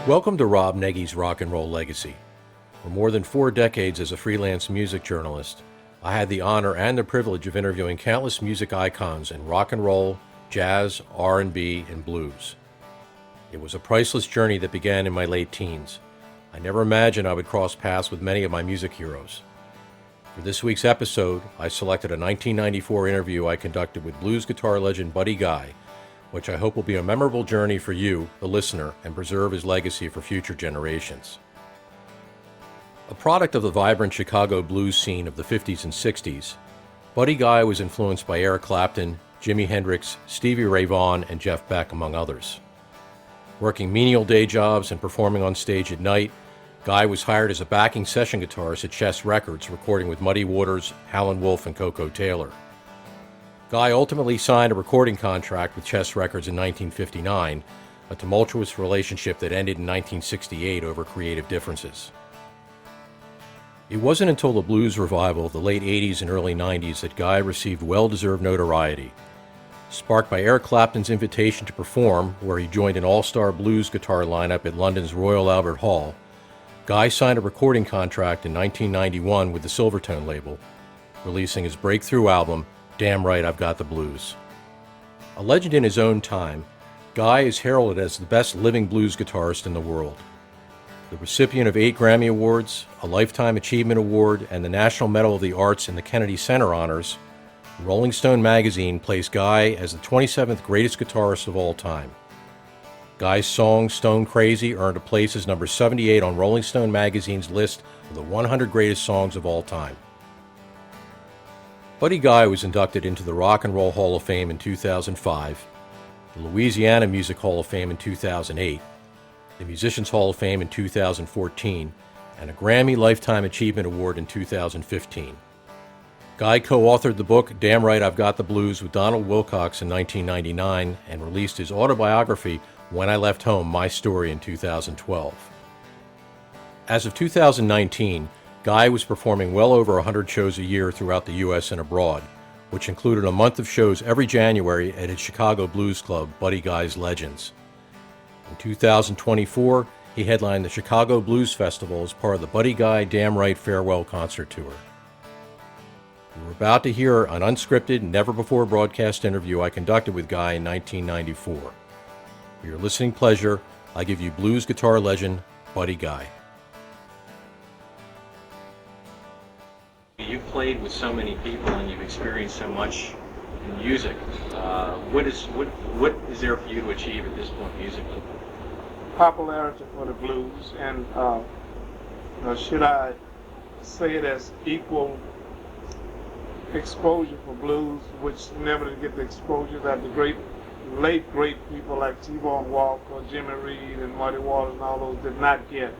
Welcome to Rob Nagy's Rock and Roll Legacy. For more than 4 decades as a freelance music journalist, I had the honor and the privilege of interviewing countless music icons in rock and roll, jazz, R&B, and blues. It was a priceless journey that began in my late teens. I never imagined I would cross paths with many of my music heroes. For this week's episode, I selected a 1994 interview I conducted with blues guitar legend Buddy Guy, which I hope will be a memorable journey for you, the listener, and preserve his legacy for future generations. A product of the vibrant Chicago blues scene of the 50s and 60s, Buddy Guy was influenced by Eric Clapton, Jimi Hendrix, Stevie Ray Vaughan, and Jeff Beck, among others. Working menial day jobs and performing on stage at night, Guy was hired as a backing session guitarist at Chess Records, recording with Muddy Waters, Howlin' Wolf, and Coco Taylor. Guy ultimately signed a recording contract with Chess Records in 1959, a tumultuous relationship that ended in 1968 over creative differences. It wasn't until the blues revival of the late 80s and early 90s that Guy received well-deserved notoriety. Sparked by Eric Clapton's invitation to perform, where he joined an all-star blues guitar lineup at London's Royal Albert Hall, Guy signed a recording contract in 1991 with the Silvertone label, releasing his breakthrough album, Damn Right I've Got the Blues. A legend in his own time, Guy is heralded as the best living blues guitarist in the world. The recipient of 8 Grammy Awards, a Lifetime Achievement Award, and the National Medal of the Arts and the Kennedy Center honors, Rolling Stone magazine placed Guy as the 27th greatest guitarist of all time. Guy's song, Stone Crazy, earned a place as number 78 on Rolling Stone magazine's list of the 100 greatest songs of all time. Buddy Guy was inducted into the Rock and Roll Hall of Fame in 2005, the Louisiana Music Hall of Fame in 2008, the Musicians Hall of Fame in 2014, and a Grammy Lifetime Achievement Award in 2015. Guy co-authored the book Damn Right I've Got the Blues with Donald Wilcox in 1999 and released his autobiography When I Left Home, My Story in 2012. As of 2019, Guy was performing well over 100 shows a year throughout the U.S. and abroad, which included a month of shows every January at his Chicago Blues Club, Buddy Guy's Legends. In 2024, he headlined the Chicago Blues Festival as part of the Buddy Guy Damn Right Farewell Concert Tour. We're about to hear an unscripted, never-before-broadcast interview I conducted with Guy in 1994. For your listening pleasure, I give you blues guitar legend Buddy Guy. You've played with so many people and you've experienced so much in music. What is there for you to achieve at this point musically? Popularity for the blues, and should I say it as equal exposure for blues, which never did get the exposure that the late great people like T-Bone Walker, Jimmy Reed, and Muddy Waters and all those did not get.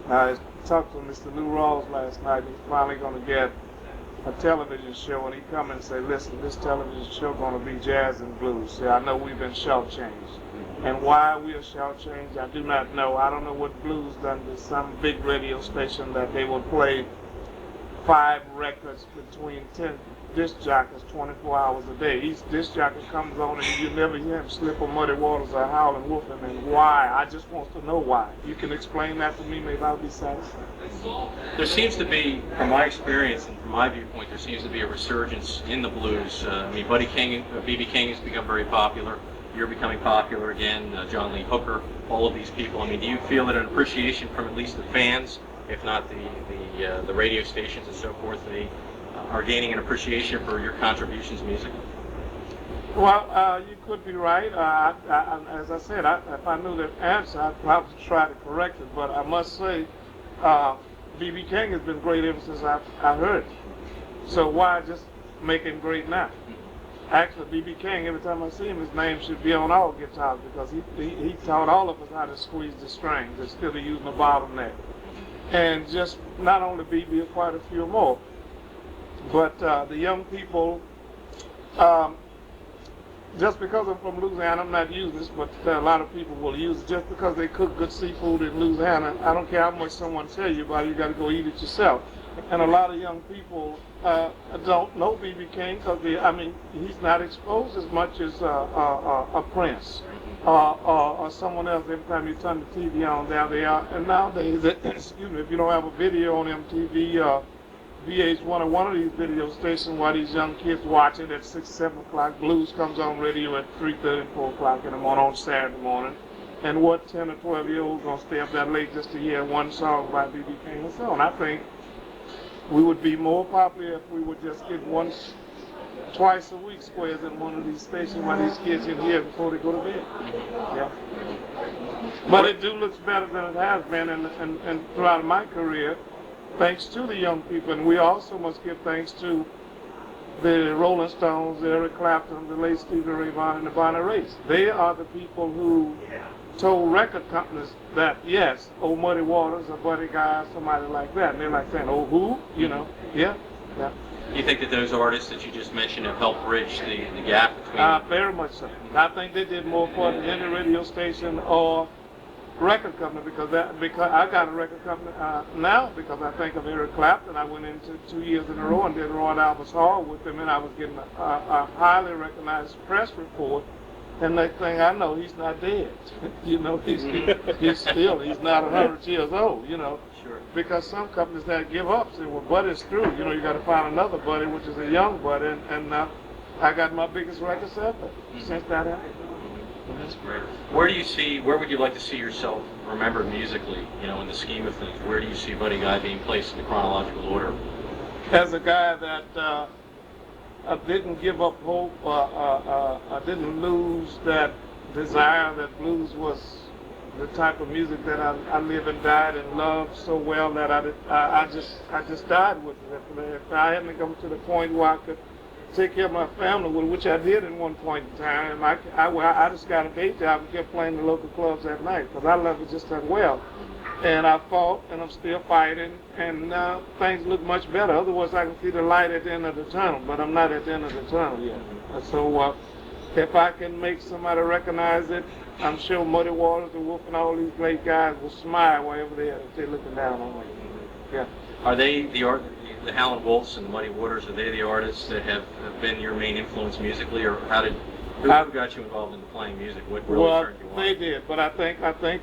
I talked to Mr. Lou Rawls last night. He's finally going to get a television show, and he come and say, listen, this television show going to be jazz and blues. See, I know we've been shortchanged. And why we are shortchanged, I do not know. I don't know what blues done to some big radio station that they will play 5 records between 10 disc jockeys 24 hours a day. Each disc jockey comes on and you never hear him slip a Muddy Waters or Howlin' Wolf, and why? I just want to know why. You can explain that to me, maybe I'll be satisfied. There seems to be, from my experience and from my viewpoint, there seems to be a resurgence in the blues. Buddy King, B.B. King has become very popular. You're becoming popular again. John Lee Hooker, all of these people. Do you feel that an appreciation from at least the fans, if not the radio stations and so forth, they are gaining an appreciation for your contributions musically? Well, you could be right. As I said, if I knew the answer, I'd probably try to correct it. But I must say, B.B. King has been great ever since I heard it. So why just make him great now? Actually, B.B. King, every time I see him, his name should be on all guitars because he taught all of us how to squeeze the strings instead of using a bottleneck. And just not only B.B., quite a few more. But the young people, just because I'm from Louisiana, I'm not using this, but a lot of people will use it just because they cook good seafood in Louisiana. I don't care how much someone tells you about it, you got to go eat it yourself. And a lot of young people don't know B.B. King because he's not exposed as much as a Prince or someone else every time you turn the TV on. There they are. And nowadays, excuse me, if you don't have a video on MTV or VH1 or one of these video stations while these young kids watch it at 6, 7 o'clock, blues comes on radio at 3:30, 4 o'clock in the morning on Saturday morning. And what 10 or 12-year-olds gonna stay up that late just to hear one song by B.B. King and so on? I think we would be more popular if we would just get once, twice a week squares in one of these stations while these kids in here before they go to bed. Yeah. But it do looks better than it has been, and throughout my career, thanks to the young people, and we also must give thanks to the Rolling Stones, the Eric Clapton, the late Stevie Ray Vaughan, and the Bonnie Raitt. They are the people who told record companies that, yes, old Muddy Waters, or Buddy Guy, somebody like that. And they're like saying, oh, who? You know, yeah. Do you think that those artists that you just mentioned have helped bridge the gap between... Very much so. I think they did more for any radio station or record company because I got a record company now because I think of Eric Clapton. I went into 2 years in a row and did Royal Albert Hall with him, and I was getting a highly recognized press report. And next thing I know, he's not dead. You know, he's not 100 years old, you know. Sure. Because some companies that give up say, well, Buddy's through. You know, you got to find another Buddy, which is a young Buddy. And I got my biggest records ever since that happened. That's great. Where would you like to see yourself remembered musically, you know, in the scheme of things? Where do you see Buddy Guy being placed in the chronological order? As a guy that I didn't give up hope. I didn't lose that desire that blues was the type of music that I live and died and loved so well that I just died with it. If I hadn't come to the point where I could take care of my family, which I did at one point in time, I just got a day job and kept playing the local clubs at night because I loved it just that well. And I fought, and I'm still fighting, and now things look much better. Otherwise, I can see the light at the end of the tunnel, but I'm not at the end of the tunnel yet. So if I can make somebody recognize it, I'm sure Muddy Waters, the Wolf, and all these great guys will smile wherever they are if they're looking down on me. Yeah. Are they the Howlin' Wolves and the Muddy Waters? Are they the artists that have been your main influence musically, or who got you involved in playing music? What really turned you on? They did, but I think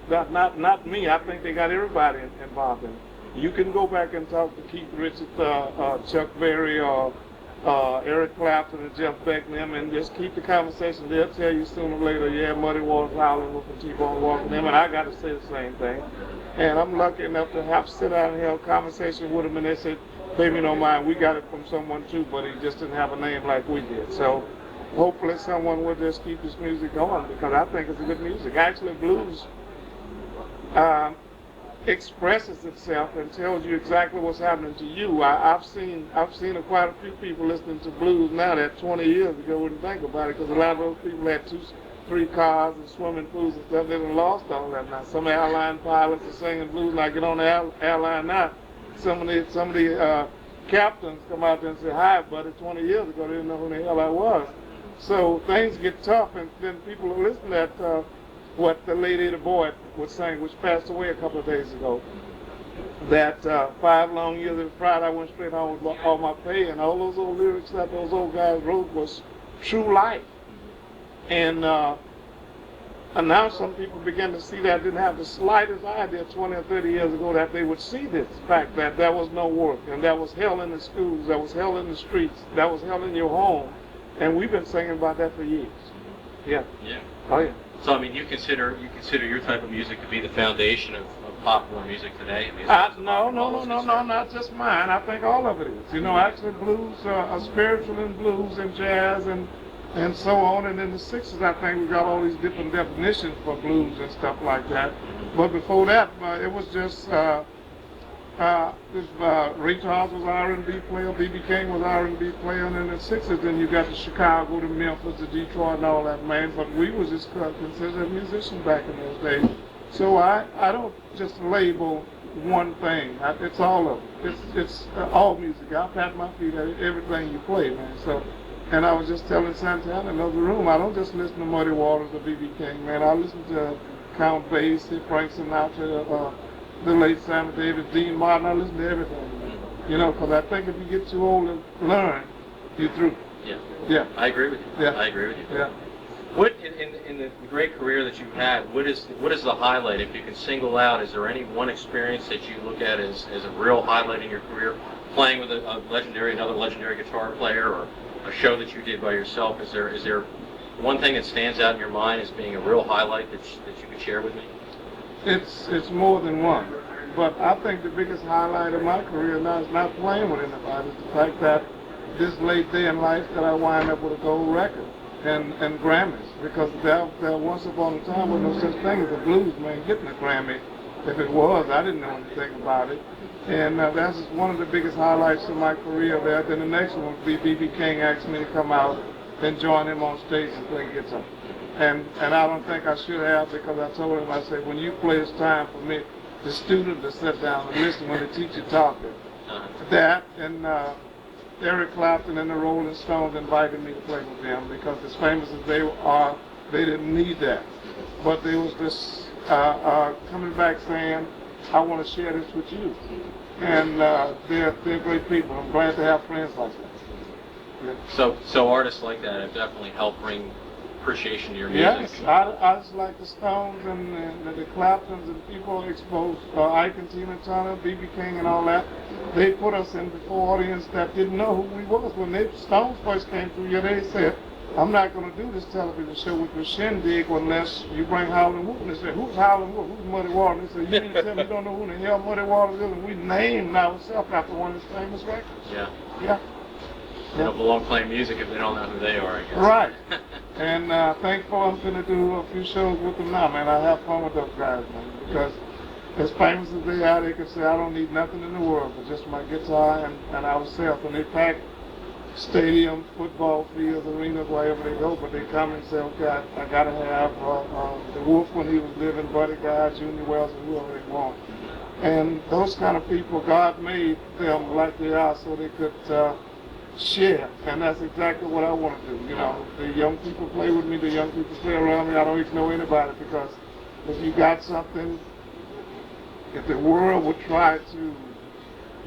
that not me. I think they got everybody involved in it. You can go back and talk to Keith Richards, Chuck Berry, or Eric Clapton, and Jeff Beck, and them, and just keep the conversation. They'll tell you sooner or later, yeah, Muddy Waters, Howlin' Wolf, and T-Bone Walker, them, and I got to say the same thing. And I'm lucky enough to have sit down and have a conversation with them, and they said, baby, don't mind, we got it from someone too, but he just didn't have a name like we did. So hopefully someone will just keep this music going because I think it's good music. Actually, blues expresses itself and tells you exactly what's happening to you. I've seen quite a few people listening to blues now that 20 years ago wouldn't think about it because a lot of those people had 2, 3 cars and swimming pools and stuff. They've lost all that now. Some airline pilots are singing blues like get on the airline now. Some of the captains come out there and say, hi, buddy. 20 years ago, they didn't know who the hell I was. So things get tough, and then people are listening at what the late Ada Boyd was saying, which passed away a couple of days ago. That 5 long years of Friday, I went straight home with all my pay, and all those old lyrics that those old guys wrote was true life. And now some people began to see that didn't have the slightest idea 20 or 30 years ago that they would see this fact that there was no work, and there was hell in the schools, there was hell in the streets, there was hell in your home. And we've been singing about that for years. Yeah. Yeah. Oh, yeah. So, I mean, you consider your type of music to be the foundation of popular music today? I mean, no, not just mine. I think all of it is. You know, actually blues, spiritual and blues and jazz and so on. And in the 60s, I think we got all these different definitions for blues and stuff like that. But before that, it was just... Ray Charles was R&B player, B.B. King was R&B player, and in the 60s, then you got the Chicago, the Memphis, the Detroit, and all that, man. But we was just considered musicians back in those days. So I don't just label one thing. It's all of it. It's all music. I pat my feet at everything you play, man. So, and I was just telling Santana in another room, I don't just listen to Muddy Waters or B.B. King, man. I listen to Count Basie, Frank Sinatra, the late Sammy Davis, Dean Martin. I listen to everything, you know, because I think if you get too old to learn, you're through. Yeah. Yeah. I agree with you. Yeah. I agree with you. Yeah. What in the great career that you've had, what is the highlight? If you can single out, is there any one experience that you look at as a real highlight in your career? Playing with another legendary guitar player, or a show that you did by yourself? Is there one thing that stands out in your mind as being a real highlight that you could share with me? It's more than one. But I think the biggest highlight of my career now is not playing with anybody. It's the fact that this late day in life that I wind up with a gold record and Grammys. Because there once upon a time was no such thing as a blues man getting a Grammy. If it was, I didn't know anything about it. And that's one of the biggest highlights of my career there. Then the next one would be B.B. King asked me to come out and join him on stage and play guitar. And I don't think I should have, because I told him, I said, when you play, it's time for me, the student, to sit down and listen when the teacher talking. That and Eric Clapton and the Rolling Stones invited me to play with them, because as famous as they are, they didn't need that. But there was this coming back saying, I want to share this with you. And they're great people. I'm glad to have friends like that. Yeah. So artists like that have definitely helped bring appreciation to your music. Yes, artists like the Stones and the Claptons and people exposed, Ike and Tina Turner, B.B. King and all that. They put us in before audience that didn't know who we was. When the Stones first came through here, they said, I'm not going to do this television show with your shindig unless you bring Howlin' Wolf. And they said, who's Howlin' Wolf? Who's Muddy Waters? They said, you mean to tell me you don't know who the hell Muddy Waters is? And we named ourselves after one of his famous records. Yeah. Yeah. They don't belong playing music if they don't know who they are, I guess. Right. And thankful I'm going to do a few shows with them now, man. I have fun with those guys, man. Because as famous as they are, they can say, I don't need nothing in the world but just my guitar and ourselves. And they pack stadiums, football fields, arenas, wherever they go, but they come and say, okay, I got to have the Wolf when he was living, Buddy Guy, Junior Wells, and whoever they want. And those kind of people, God made them like they are so they could share, and that's exactly what I want to do. You know, the young people play with me, the young people play around me. I don't ignore anybody, because if you got something, if the world would try to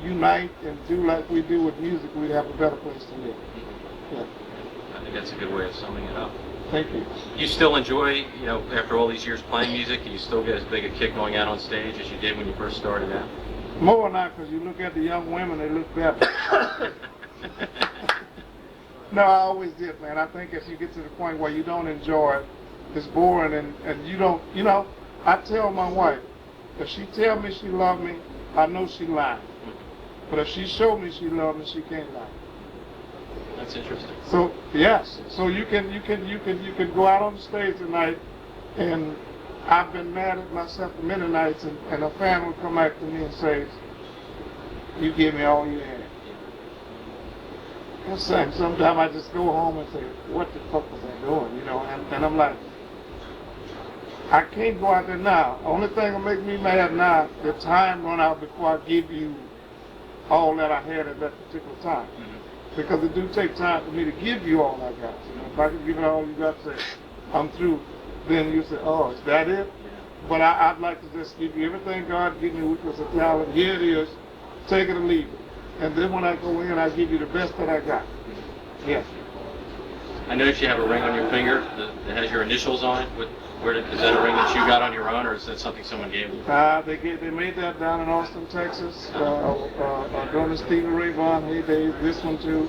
unite and do like we do with music, we'd have a better place to live. Yeah. I think that's a good way of summing it up. Thank you. You still enjoy, you know, after all these years playing music, do you still get as big a kick going out on stage as you did when you first started out? More now, because you look at the young women, they look better. No, I always did, man. I think if you get to the point where you don't enjoy it, it's boring, and you don't, you know, I tell my wife, if she tell me she love me, I know she lying. But if she show me she love me, she can't lie. That's interesting. So yes, so you can go out on the stage tonight, and I've been mad at myself for many nights, and a fan will come back to me and say, you give me all you had. And sometimes I just go home and say, what the fuck was I doing, you know, and I'm like, I can't go out there now. The only thing that makes me mad now, the time run out before I give you all that I had at that particular time. Mm-hmm. Because it do take time for me to give you all I got. You know, if I could give it all you got, say, I'm through, then you say, oh, is that it? Yeah. But I'd like to just give you everything God gave me, which was a talent. Here it is. Take it or leave it. And then when I go in, I give you the best that I got. Yes. I noticed you have a ring on your finger that has your initials on it. Is that a ring that you got on your own, or is that something someone gave you? They made that down in Austin, Texas, during the Stevie Ray Vaughan heydays, this one too.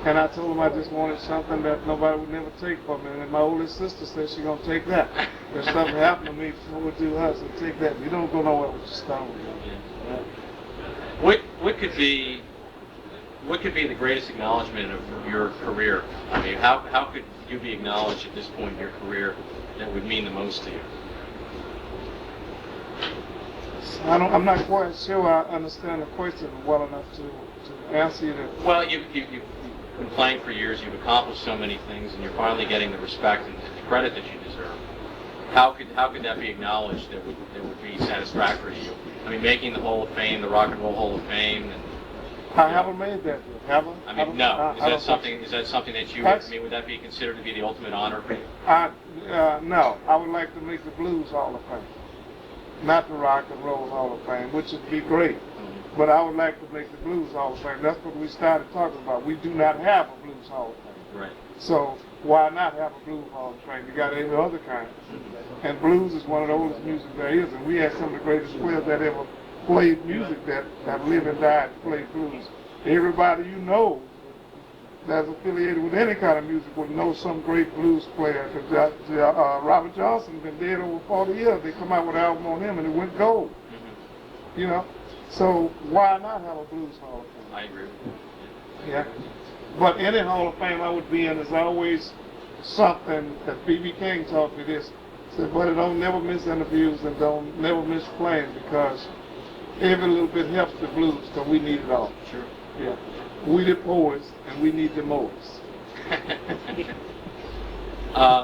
And I told them I just wanted something that nobody would never take from me. And my oldest sister said she's going to take that. If something happened to me, what would do her? So take that. You don't go nowhere with your stone. Yeah. What could be the greatest acknowledgement of your career? I mean, how could you be acknowledged at this point in your career that would mean the most to you? I'm not quite sure I understand the question well enough to answer you. Well, you've been playing for years. You've accomplished so many things, and you're finally getting the respect and the credit that you deserve. How could that be acknowledged that would be satisfactory to you? I mean, making the Hall of Fame, the Rock and Roll Hall of Fame, and I haven't made that yet, have I? I mean, no. Is that something that you? I mean, would that be considered to be the ultimate honor for you? No. I would like to make the Blues Hall of Fame, not the Rock and Roll Hall of Fame, which would be great. Mm-hmm. But I would like to make the Blues Hall of Fame. That's what we started talking about. We do not have a Blues Hall of Fame. Right. So why not have a Blues Hall of Fame? You got every other kind. And blues is one of the oldest music there is. And we had some of the greatest players that ever played music that have lived and died to play blues. Everybody you know that's affiliated with any kind of music would know some great blues player. Because Robert Johnson been dead over 40 years. They come out with an album on him and it went gold. You know? So why not have a Blues Hall of Fame? I agree with you. Yeah. But any Hall of Fame I would be in is always something that B.B. King taught me this. Said, buddy, don't never miss interviews and don't never miss playing because every little bit helps the blues because we need it all. Sure. Yeah. We the poets and we need the mowers.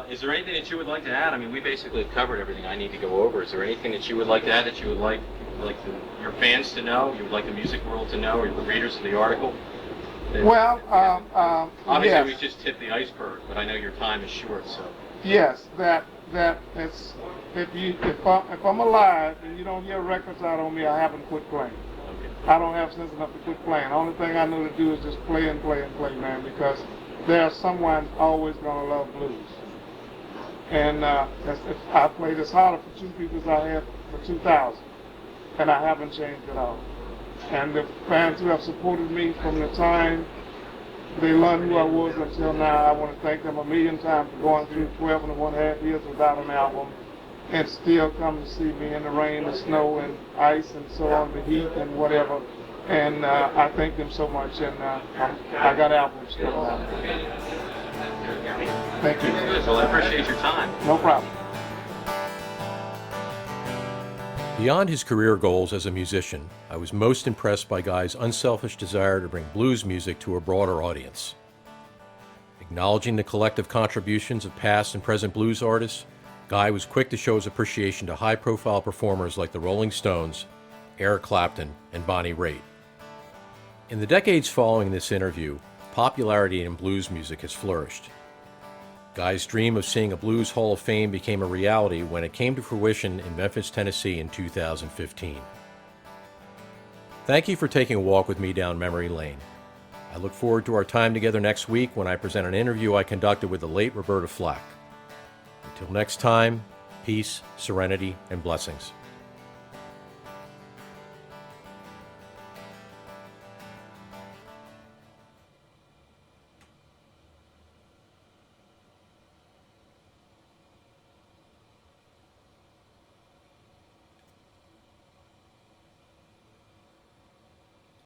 Is there anything that you would like to add? I mean, we basically covered everything I need to go over. Is there anything that you would like to add that you would like your fans to know, you would like the music world to know, or the readers of the article? Well, obviously yes. we just tipped the iceberg, but I know your time is short, so. Yes, that it's if I'm alive and you don't hear records out on me, I haven't quit playing. Okay. I don't have sense enough to quit playing. The only thing I know to do is just play and play and play, man, because there's someone always gonna love blues. And I played as hard for 2 people as I had for 2,000, and I haven't changed at all. And the fans who have supported me from the time they learned who I was until now, I want to thank them a million times for going through 12.5 years without an album and still come to see me in the rain and snow and ice and so on, the heat and whatever. And I thank them so much, and I got albums coming out. Thank you. Well, I appreciate your time. No problem. Beyond his career goals as a musician, I was most impressed by Guy's unselfish desire to bring blues music to a broader audience. Acknowledging the collective contributions of past and present blues artists, Guy was quick to show his appreciation to high-profile performers like the Rolling Stones, Eric Clapton, and Bonnie Raitt. In the decades following this interview, popularity in blues music has flourished. Guy's dream of seeing a Blues Hall of Fame became a reality when it came to fruition in Memphis, Tennessee in 2015. Thank you for taking a walk with me down memory lane. I look forward to our time together next week when I present an interview I conducted with the late Roberta Flack. Until next time, peace, serenity, and blessings.